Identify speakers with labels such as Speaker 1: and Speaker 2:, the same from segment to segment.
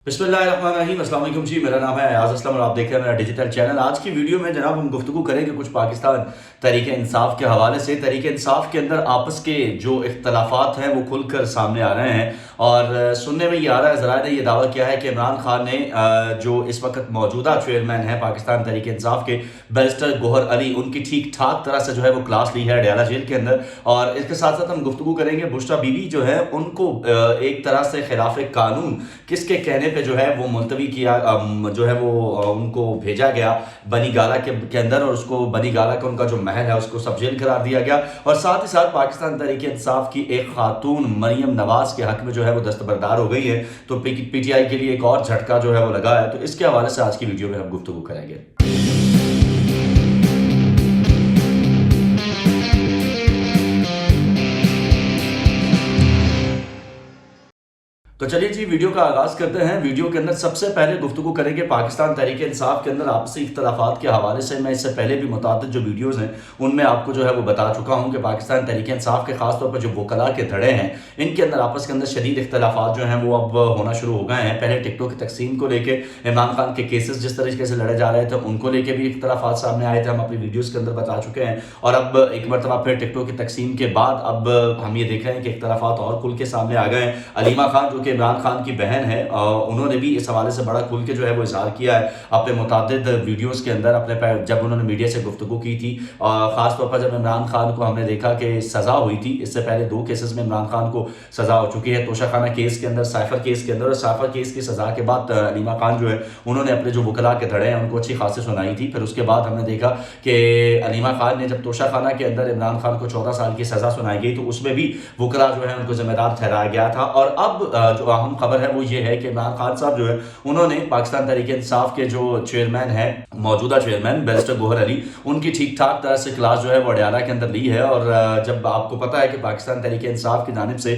Speaker 1: बिस्मिल्लाहिर्रहमानिर्रहीम। अस्सलाम वालेकुम जी, मेरा नाम है अयाज असलम और आप देख रहे हैं मेरा डिजिटल चैनल। आज की वीडियो में जनाब हम गुफ्तगू करेंगे कुछ पाकिस्तान तहरीक इंसाफ के हवाले से। तहरीक इंसाफ के अंदर आपस के जो इख्तलाफात हैं वो खुलकर सामने आ रहे हैं और सुनने में ये आ रहा है, ज़राए ने ये दावा किया है कि इमरान खान ने जो इस वक्त मौजूदा चेयरमैन है पाकिस्तान तहरीक इंसाफ के बैरिस्टर गौहर अली, उनकी ठीक ठाक तरह से जो है वो क्लास ली है अडयाला जेल के अंदर। और इसके साथ साथ हम गुफ्तगू करेंगे बुशरा बीबी जो है उनको एक तरह से खिलाफ कानून किसके कहने पे जो है वो मुलतवी किया, जो है वो उनको भेजा गया बनी गाला के अंदर, और उसको बनी गाला का उनका जो महल है उसको सब जेल करार दिया गया। और साथ ही साथ पाकिस्तान तहरीक इंसाफ की एक खातून मरियम नवाज के हक में जो है वो दस्तबरदार हो गई है, तो पीटीआई के लिए एक और झटका जो है वो लगा है। तो इसके हवाले से आज की वीडियो में हम गुफ्तगू करेंगे। तो चलिए जी वीडियो का आगाज़ करते हैं। वीडियो के अंदर सबसे पहले गुफ्तगू करेंगे पाकिस्तान तहरीक इंसाफ के अंदर आपसी इख्तलाफात के हवाले से। मैं इससे पहले भी मुताद्दिद जो वीडियोस हैं उनमें आपको जो है वो बता चुका हूं कि पाकिस्तान तहरीक इंसाफ के खासतौर पर जो वकला के धड़े हैं इनके अंदर आपस के अंदर शदीद इख्तलाफात जो हैं वो अब होना शुरू हो गए हैं। पहले टिकटों की तकसीम को लेकर इमरान खान के केसेस जिस तरीके से लड़े जा रहे थे उनको लेकर भी इख्तलाफात सामने आए थे, हम अपनी वीडियोज़ के अंदर बता चुके हैं। और अब एक मरतबा फिर टिकटों की तकसीम के बाद अब हम ये देख रहे हैं कि इख्तलाफात और खुल के सामने आ गए हैं। अलीमा खान जो कि इमरान खान की है, उन्होंने भी इस हवाले से बड़ा खुल के जो है वो इजहार किया है अपने मुतादिद वीडियोस के अंदर। अपने जब उन्होंने मीडिया से गुफ्तगू की थी, खास तौर पर जब इमरान खान को हमने देखा कि सज़ा हुई थी, इससे पहले 2 केसेस में इमरान खान को सज़ा हो चुकी है, तोशाखाना केस के अंदर, साइफर केस के अंदर। और साइफर केस की सज़ा के बाद अलीमा खान जो है उन्होंने अपने जो वकला के धड़े हैं उनको अच्छी खासी सुनाई थी। फिर उसके बाद हमने देखा कि अलीमा खान ने जब तोशाखाना के अंदर इमरान खान को 14 साल की सज़ा सुनाई गई तो उसमें भी वकला जो है उनको जिम्मेदार ठहराया गया था। और अब जो अहम खबर है वो ये है कि इमरान खान साहब जो है उन्होंने पाकिस्तान तहरीक इंसाफ के जो चेयरमैन है, मौजूदा चेयरमैन बैरिस्टर गौहर अली, उनकी ठीक ठाक तरह से क्लास जो है वो अडयाला के अंदर ली है। और जब आपको पता है कि पाकिस्तान तहरीक इंसाफ की जानिब से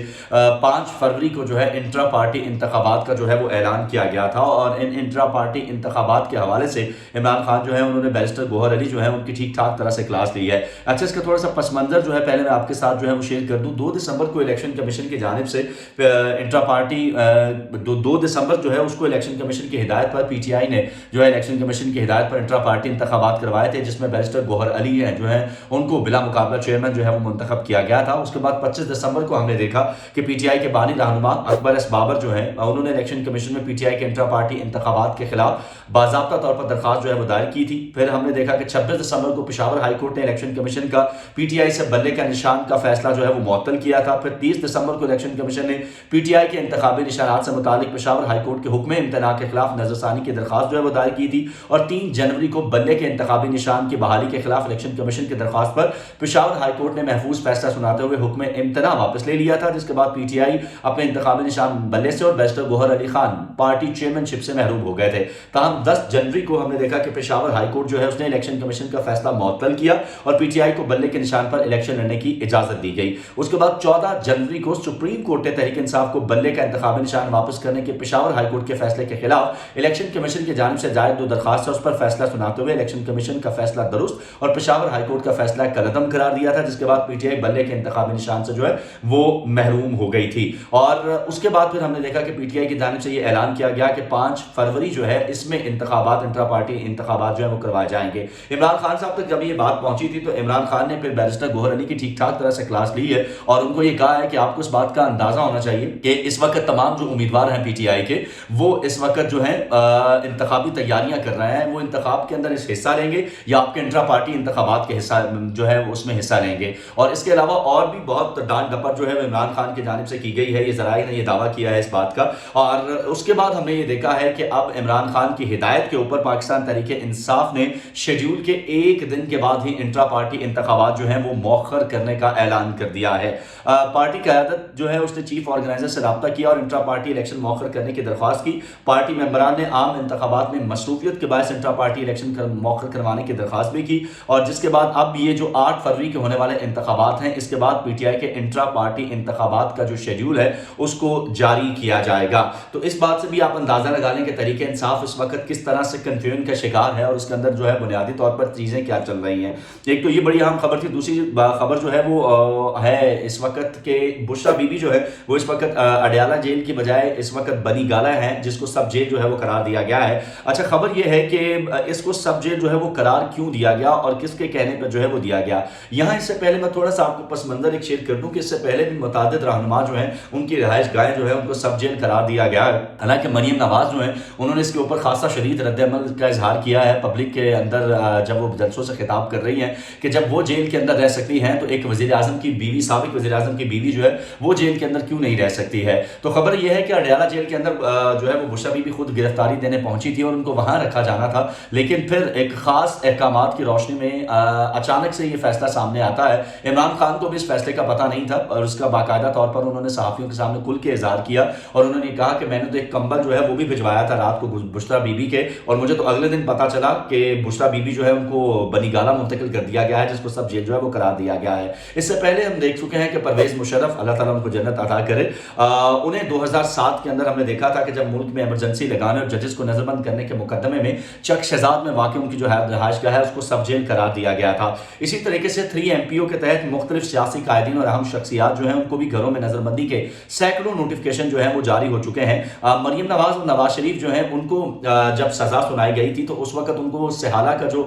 Speaker 1: 5 फरवरी को जो है इंट्रा पार्टी इंतखाबात का जो है वो ऐलान किया गया था, और इन इंट्रा पार्टी इंतखाबात के हवाले से इमरान खान जो है उन्होंने बैरिस्टर गौहर अली जो है उनकी ठीक ठाक तरह से क्लास ली है। अच्छा, इसका थोड़ा सा पस मंजर जो है पहले मैं आपके साथ जो है वो शेयर कर दूं। 2 दिसंबर को इलेक्शन कमीशन की जानिब से इंट्रा पार्टी 2 दिसंबर जो है उसको इलेक्शन कमीशन की हिदायत पर पीटीआई ने जो है इलेक्शन कमीशन की हिदायत पर इंट्रा पार्टी इंतखाबात करवाए थे, जिसमें बैरिस्टर गौहर अली हैं जो है उनको बिला मुकाबला चेयरमैन जो है वो मुंतखब किया गया था। उसके बाद 25 दिसंबर को हमने देखा कि पीटीआई के बानी रहनुमा अकबर एस बाबर जो है उन्होंने इलेक्शन कमीशन में पीटीआई के इंट्रा पार्टी इंतखाबात के खिलाफ बाज़ाब्ता तौर पर दरखास्त जो है वो दायर की थी। फिर हमने देखा कि 26 दिसंबर को पेशावर हाई कोर्ट ने इलेक्शन कमीशन का पीटीआई से बल्ले का निशान का फैसला जो है वो मुअत्तल किया था। फिर 30 दिसंबर को इलेक्शन कमीशन ने पीटीआई के इंतखाबी निशानात से मुतालिक पेशावर हाई कोर्ट के हुक्म इम्तना के खिलाफ नजरसानी की दरखास्त जो है वो दायर की थी। और 3 जनवरी को बल्ले के इंतखाबी निशान की बहाली के खिलाफ इलेक्शन कमीशन की दरखास्त पर पेशावर हाई कोर्ट ने महफूज फैसला सुनाते हुए हुक्म इम्तना वापस ले लिया था, जिसके बाद पीटीआई अपने इंतखाबी निशान बल्ले से और barrister Gohar Ali Khan party chairmanship से महरूम हो गए थे। तमाम 10 जनवरी को हमने देखा कि पेशावर हाई कोर्ट जो है उसने इलेक्शन कमीशन का फैसला मुअत्तल किया और पीटीआई को बल्ले के निशान पर इलेक्शन लड़ने की इजाजत दी गई। उसके बाद 14 जनवरी को सुप्रीम कोर्ट ने तहरीक इंसाफ को बल्ले का इंतखाबी निशान वापस करने के पेशावर हाई कोर्ट के फैसले के खिलाफ इलेक्शन कमीशन की जानिब से जायद 2 दरखास्त है उस पर फैसला सुनाते हुए इलेक्शन कमीशन का फैसला दुरुस्त और पेशावर हाई कोर्ट का फैसला कलअदम करार दिया था, जिसके बाद पीटीआई बल्ले के इंतखाबी निशान से जो है वो महरूम हो गई थी। और उसके बाद फिर हमने देखा कि पीटीआई की जानिब से ये ऐलान किया गया कि 5 फरवरी जो है इसमें इंतखाबात इंट्रा पार्टी इंतखाबात जो है वो करवाए जाएंगे। इमरान खान साहब तक जब ये बात पहुंची थी तो इमरान खान ने फिर बैरिस्टर गौहर अली की ठीक ठाक तरह से क्लास ली है और उनको ये कहा है कि आपको इस बात का अंदाजा होना चाहिए कि इस वक्त तमाम जो उम्मीदवार हैं पीटीआई के वो इस वक्त जो है इंतखाबी तैयारियां कर रहे हैं, वो इंतखाब के अंदर इस हिस्सा लेंगे या आपके इंट्रा पार्टी इंतखाबात के हिस्सा जो है उसमें हिस्सा लेंगे। और इसके अलावा और भी बहुत डांट डपर जो है वो इमरान खान की जानिब से की गई है, ये ज़राए ने ये दावा किया है इस बात का। और उसके बाद हमने ये देखा है कि अब इमरान खान की हिदायत के ऊपर पाकिस्तान तहरीक इंसाफ ने शेड्यूल के 1 दिन के बाद ही इंट्रा पार्टी इंतखाबात जो है वो मौखर करने का ऐलान कर दिया है। पार्टी क़यादत जो है उसने चीफ ऑर्गेनाइजर से रब्ता किया और इंट्रा पार्टी इलेक्शन मौखर करने की दरख्वास्त की। पार्टी मेंबरान ने आम इंतखाबात में मसरूफियत के बायस इंट्रा पार्टी इलेक्शन मौखर करवाने की दरख्वास्त भी की। और जिसके बाद अब ये जो 8 फरवरी के होने वाले इंतखाबात हैं इसके बाद पीटीआई के इंट्रा पार्टी इंतखाबात का जो शेड्यूल है उसको जारी किया जाएगा। तो इस बात से भी आप अंदाजा लगा लें कि तहरीक इंसाफ इस वक्त किस तरह से कंफ्यूजन का शिकार है और उसके अंदर जो है बुनियादी तौर पर चीज़ें क्या चल रही हैं। एक तो ये बड़ी अहम खबर थी, दूसरी खबर जो है वो है इस वक्त के बुशरा बीबी जो है वो इस वक्त अडयाला अडयाला जेल की बजाय इस वक्त बनी गाला है, जिसको सब जेल जो है वो करार दिया गया है। अच्छा, खबर ये है कि इसको सब जेल जो है वो करार क्यों दिया गया और किसके कहने पर जो है वो दिया गया। यहाँ इससे पहले मैं थोड़ा सा आपको पस मंजर एक शेयर कर दूं कि इससे पहले भी मुतादिद रहनुमा जो हैं उनकी रिहाइश गाहें जो है उनको सब जेल करार दिया गया है। हालांकि मरियम नवाज जो है उन्होंने इसके ऊपर खासा शदीद रद्द-ए-अमल का इजहार किया है पब्लिक के अंदर, जब वो जलसों से खिताब कर रही हैं कि जब वो जेल के अंदर रह सकती हैं तो एक वज़ीर आज़म की बीवी, साबिक वज़ीर आज़म की बीवी जो है वो जेल के अंदर क्यों नहीं रह सकती है। तो खबर यह है कि अडयाला जेल के अंदर जो है वो बुशरा बीबी खुद गिरफ्तारी देने पहुंची थी और उनको वहां रखा जाना था, लेकिन फिर एक खास अहकामात की रोशनी में अचानक से ये फैसला सामने आता है। इमरान खान को भी इस फैसले का पता नहीं था और उसका बाकायदा तौर पर उन्होंने सहाफ़ियों के सामने खुल के इजहार किया और उन्होंने कहा कि मैंने तो एक कंबल जो है वो भी भिजवाया था रात को बुशरा बीबी के, और मुझे तो अगले दिन पता चला कि बुशरा बीबी जो है उनको बनी गाला मुंतकिल कर दिया गया है, जिसको सब जेल जो है वो करार दिया गया है। इससे पहले हम देख चुके हैं कि परवेज मुशर्रफ, अल्लाह ताला उनको जन्नत अता करे, उन्हें 2007 के अंदर हमने देखा था कि जब मुल्क में इमरजेंसी लगाने और जजेस को नजरबंद करने के मुकदमे में चक शहजाद में वाक़ उनकी जो है रिहाइशगाह है उसको सब जेल करार दिया गया था। इसी तरीके से 3 MPO के तहत मुख्तलिफ सियासी कायदीन और अहम शख्सियात जो हैं उनको भी घरों में नजरबंदी के सैकड़ों नोटिफिकेशन जो है वो जारी हो चुके हैं। मरियम नवाज और नवाज शरीफ जो है उनको जब सजा सुनाई गई थी तो उस वक्त उनको सहाला का जो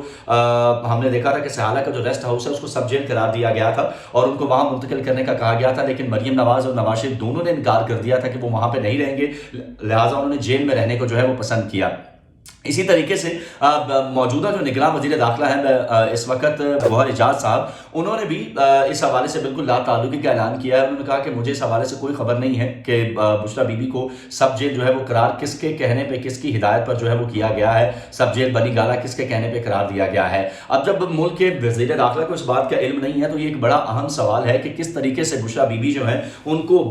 Speaker 1: हमने देखा था कि सहाला का जो रेस्ट हाउस है उसको सब जेल करार दिया गया था और उनको वहां मुंतकिल करने का कहा गया था, लेकिन मरियम नवाज और नवाज शरीफ दोनों ने इनकार कर दिया था कि वो वहां पे नहीं रहेंगे, लिहाजा उन्होंने जेल में रहने को जो है वो पसंद किया। इसी तरीके से मौजूदा जो निगरान वज़ीर दाखिला है इस वक्त गौहर एजाज साहब, उन्होंने भी इस हवाले से बिल्कुल लाताल्लुकी का ऐलान किया है। उन्होंने कहा कि मुझे इस हवाले से कोई खबर नहीं है कि बुशरा बीबी को सब जेल जो है वो करार किसके कहने पे, किसकी हिदायत पर जो है वो किया गया है, सब जेल बनी गाला किसके कहने पे करार दिया गया है। अब जब मुल्क के वज़ीर दाखिला को इस बात का इल्म नहीं है तो ये एक बड़ा अहम सवाल है कि किस तरीके से बुशरा बीबी जो है उनको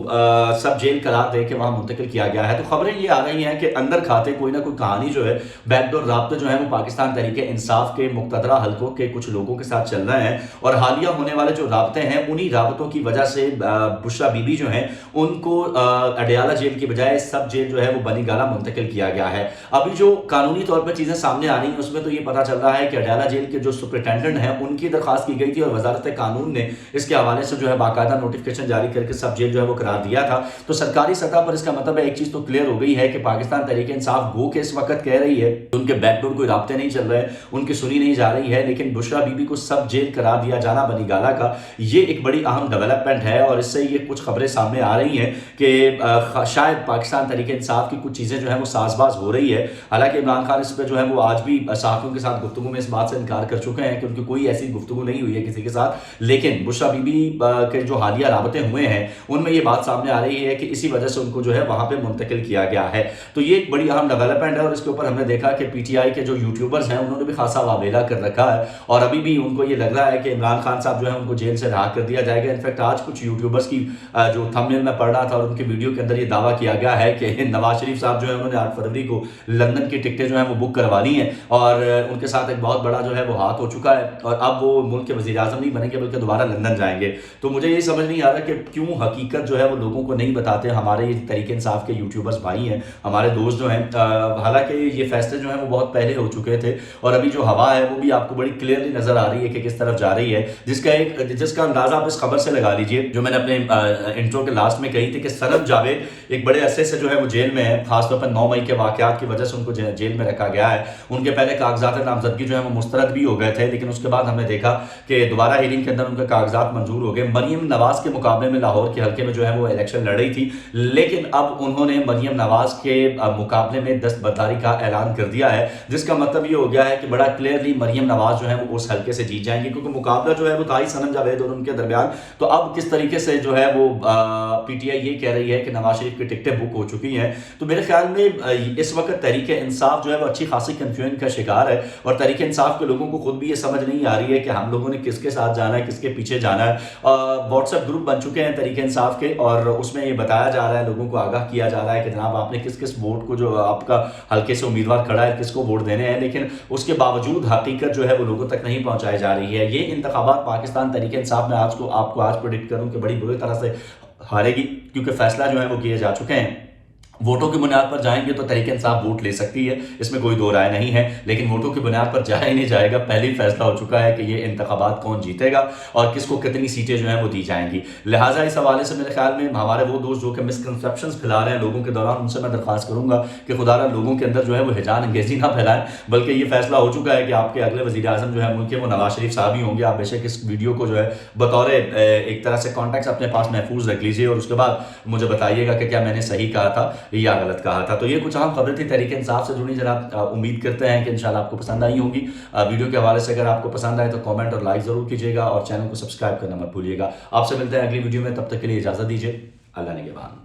Speaker 1: सब जेल करार दे के वहाँ मुंतकिल किया गया है। तो खबरें ये आ रही हैं कि अंदर खाते कोई ना कोई कहानी जो है, बैकडोर राब्ते जो है वो पाकिस्तान तहरीक इंसाफ के मुक्तदरा हलकों के कुछ लोगों के साथ चल रहे हैं और हालिया होने वाले जो राब्ते हैं उन्हीं राब्तों की वजह से बुशरा बीबी जो है उनको अडयाला जेल की बजाय सब जेल जो है वो बनी गाला मुंतकिल किया गया है। अभी जो कानूनी तौर पर चीजें सामने आ रही हैं उसमें तो ये पता चल रहा है कि अडयाला जेल के जो सुपरिटेंडेंट हैं उनकी दरखास्त की गई थी और वजारत कानून ने इसके हवाले से जो है बाकायदा नोटिफिकेशन जारी करके सब जेल जो है वो करार दिया था। तो सरकारी सतह पर इसका मतलब है एक चीज तो क्लियर हो गई है कि पाकिस्तान तहरीक इंसाफ गो के इस वक्त कह रही है उनके बैकडोर कोई राब्ते नहीं चल रहे हैं, उनकी सुनी नहीं जा रही है, लेकिन बुशरा बीबी को सब जेल करार दिया जाना बनी गाला का ये एक बड़ी अहम डेवलपमेंट है और इससे ये कुछ खबरें सामने आ रही हैं कि शायद पाकिस्तान तहरीक इंसाफ की कुछ चीज़ें जो है वो साजबाज हो रही है। हालांकि इमरान खान इस पर जो है वो आज भी सहाफ़ियों के साथ गुफ्तगू में इस बात से इनकार कर चुके हैं कि उनकी कोई ऐसी गुफ्तगू नहीं हुई है किसी के साथ, लेकिन बुशरा बीबी के जो हालिया राबते हुए हैं उनमें ये बात सामने आ रही है कि इसी वजह से उनको जो है वहाँ पर मुंतकिल किया गया है। तो ये एक बड़ी अहम डेवलपमेंट है और इसके ऊपर हमने देखा कि PTI के जो यूट्यूबर्स हैं उन्होंने भी खासा वावेला कर रखा है और अभी भी उनको ये लग रहा है कि इमरान खान साहब जो है उनको जेल से रिहा कर दिया जाएगा। इनफैक्ट आज कुछ यूट्यूबर्स की जो थंबनेल में पढ़ रहा था और उनके वीडियो के अंदर ये दावा किया गया है कि नवाज शरीफ साहब जो है उन्होंने 8 फरवरी को लंदन की टिकटें जो है वो बुक करवा ली हैं और उनके साथ एक बहुत बड़ा जो है वो हाथ हो चुका है और अब वो मुल्क के वज़ीर आज़म नहीं बनेंगे बल्कि दोबारा लंदन जाएंगे। तो मुझे ये समझ नहीं आ रहा कि क्यों हकीकत जो है वो लोगों को नहीं बताते हमारे ये तहरीक इंसाफ के यूट्यूबर्स भाई हैं, हमारे दोस्त जो हैं। हालांकि ये फैसले जो हैं वो बहुत पहले हो चुके थे और अभी जो हवा है वो भी आपको बड़ी क्लियरली नजर आ रही है कि किस तरफ जा रही है, जिसका अंदाजा आप इस खबर से लगा लीजिए जो मैंने अपने इंट्रो के लास्ट में कही थी कि सनम जावेद एक बड़े अरसे से जो है वो जेल में है। खासतौर पर 9 मई के वाकयात की वजह से उनको जेल में रखा गया है। उनके पहले कागजात नामजदगी जो है वो मुस्तरद भी हो गए थे, लेकिन उसके बाद हमने देखा कि दोबारा हियरिंग के अंदर उनके कागजात मंजूर हो गए। मरियम नवाज के मुकाबले में लाहौर के हल्के में जो है वो इलेक्शन लड़ रही थी, लेकिन अब उन्होंने मरियम नवाज के मुकाबले में दस्तबरदारी का ऐलान कर दिया है, जिसका मतलब ये हो गया है कि बड़ा क्लियरली मरियम नवाज जो है वो उस हल्के से जीत जाएंगे क्योंकि मुकाबला जो है वो था ही सनम जावेद और उनके दरमियान। तो अब किस तरीके से जो है वो PTI ये कह रही है कि नवाज शरीफ की टिकटें बुक हो चुकी हैं, तो मेरे ख्याल में इस वक्त तहरीक इंसाफ जो है वो अच्छी खासी कंफ्यूजन का शिकार है और तहरीक इंसाफ के लोगों को खुद भी ये समझ नहीं आ रही है कि हम लोगों ने किसके साथ जाना है, किसके पीछे जाना है। व्हाट्सएप ग्रुप बन चुके हैं तहरीक इंसाफ के और उसमें ये बताया जा रहा है, लोगों को आगाह किया जा रहा है कि जनाब आपने किस किस वोट को जो आपका हल्के से उम्मीदवार खड़ा है किसको वोट देने हैं, लेकिन उसके बावजूद हकीकत जो है वो लोगों तक नहीं पहुंचाई जा रही है। ये इंतखाबात पाकिस्तान तहरीक इंसाफ में आपको आज प्रेडिक्ट करूं कि बड़ी बुरी तरह से हारेगी क्योंकि फैसला जो है वो किए जा चुके हैं। वोटों की बुनियाद पर जाएंगे तो तहरीक इंसाफ वोट ले सकती है, इसमें कोई दो राय नहीं है, लेकिन वोटों की बुनियाद पर जाया ही नहीं जाएगा। पहले ही फैसला हो चुका है कि ये इंतखाबात कौन जीतेगा और किसको कितनी सीटें जो हैं वो दी जाएंगी। लिहाजा इस हवाले से मेरे ख्याल में हमारे वो दोस्त जो कि मिसकंसेप्शन फैला रहे हैं लोगों के दौरान, उनसे मैं दरख्वास्त करूंगा कि खुदारा लोगों के अंदर जो है वो हिजान अंगेजी ना फैलाएं, बल्कि ये फैसला हो चुका है कि आपके अगले वज़ीर आज़म जो है मुल्क के वो नवाज शरीफ साहब ही होंगे। आप बेशक इस वीडियो को जो है बतौर एक तरह से कॉन्टेक्ट अपने पास महफूज रख लीजिए और उसके बाद मुझे बताइएगा कि क्या मैंने सही कहा था या गलत कहा था। तो ये कुछ अहम खबरें थी तहरीक इंसाफ से जुड़ी। जनाब उम्मीद करते हैं कि इंशाल्लाह आपको पसंद आई होंगी। वीडियो के हवाले से अगर आपको पसंद आए तो कमेंट और लाइक जरूर कीजिएगा और चैनल को सब्सक्राइब करना मत भूलिएगा। आपसे मिलते हैं अगली वीडियो में, तब तक के लिए इजाजत दीजिए। अल्लाह निगहबान।